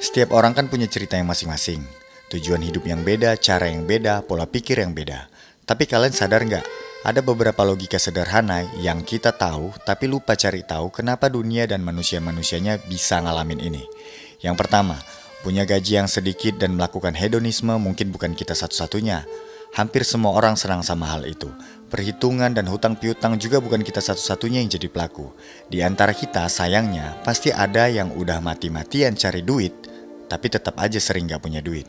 Setiap orang kan punya cerita yang masing-masing. Tujuan hidup yang beda, cara yang beda, pola pikir yang beda. Tapi kalian sadar nggak? Ada beberapa logika sederhana yang kita tahu, tapi lupa cari tahu kenapa dunia dan manusia-manusianya bisa ngalamin ini. Yang pertama, punya gaji yang sedikit dan melakukan hedonisme mungkin bukan kita satu-satunya. Hampir semua orang senang sama hal itu. Perhitungan dan hutang piutang juga bukan kita satu-satunya yang jadi pelaku. Di antara kita, sayangnya, pasti ada yang udah mati-matian cari duit, tapi tetap aja sering gak punya duit.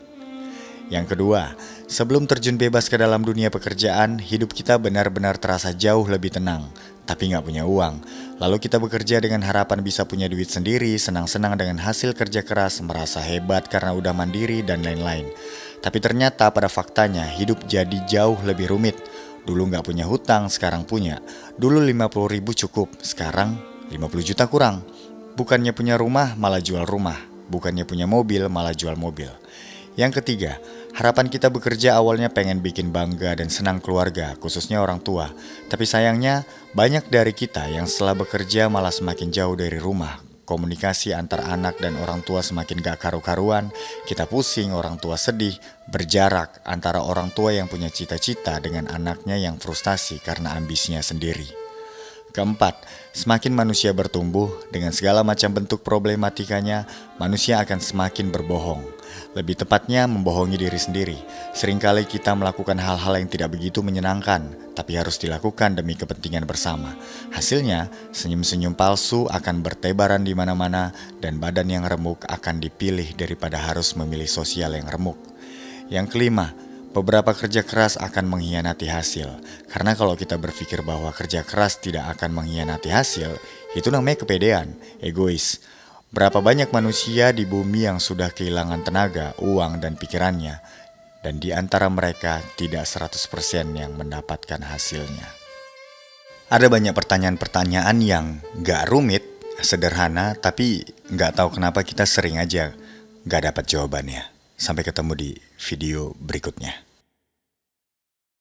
Yang kedua, sebelum terjun bebas ke dalam dunia pekerjaan, hidup kita benar-benar terasa jauh lebih tenang, tapi gak punya uang. Lalu kita bekerja dengan harapan bisa punya duit sendiri, senang-senang dengan hasil kerja keras, merasa hebat karena udah mandiri, dan lain-lain. Tapi ternyata pada faktanya hidup jadi jauh lebih rumit. Dulu gak punya hutang, sekarang punya. Dulu 50 ribu cukup, sekarang 50 juta kurang. Bukannya punya rumah, malah jual rumah. Bukannya punya mobil, malah jual mobil. Yang ketiga, harapan kita bekerja awalnya pengen bikin bangga dan senang keluarga, khususnya orang tua. Tapi sayangnya, banyak dari kita yang setelah bekerja malah semakin jauh dari rumah. Komunikasi antar anak dan orang tua semakin gak karu-karuan, kita pusing, orang tua sedih, berjarak antara orang tua yang punya cita-cita dengan anaknya yang frustasi karena ambisinya sendiri. Keempat, semakin manusia bertumbuh dengan segala macam bentuk problematikanya, manusia akan semakin berbohong. Lebih tepatnya membohongi diri sendiri. Seringkali kita melakukan hal-hal yang tidak begitu menyenangkan, tapi harus dilakukan demi kepentingan bersama. Hasilnya, senyum-senyum palsu akan bertebaran di mana-mana dan badan yang remuk akan dipilih daripada harus memilih sosial yang remuk. Yang kelima, beberapa kerja keras akan mengkhianati hasil. Karena kalau kita berpikir bahwa kerja keras tidak akan mengkhianati hasil, itu namanya kepedean, egois. Berapa banyak manusia di bumi yang sudah kehilangan tenaga, uang, dan pikirannya, dan di antara mereka tidak 100% yang mendapatkan hasilnya. Ada banyak pertanyaan-pertanyaan yang gak rumit, sederhana, tapi gak tahu kenapa kita sering aja gak dapat jawabannya. Sampai ketemu di video berikutnya.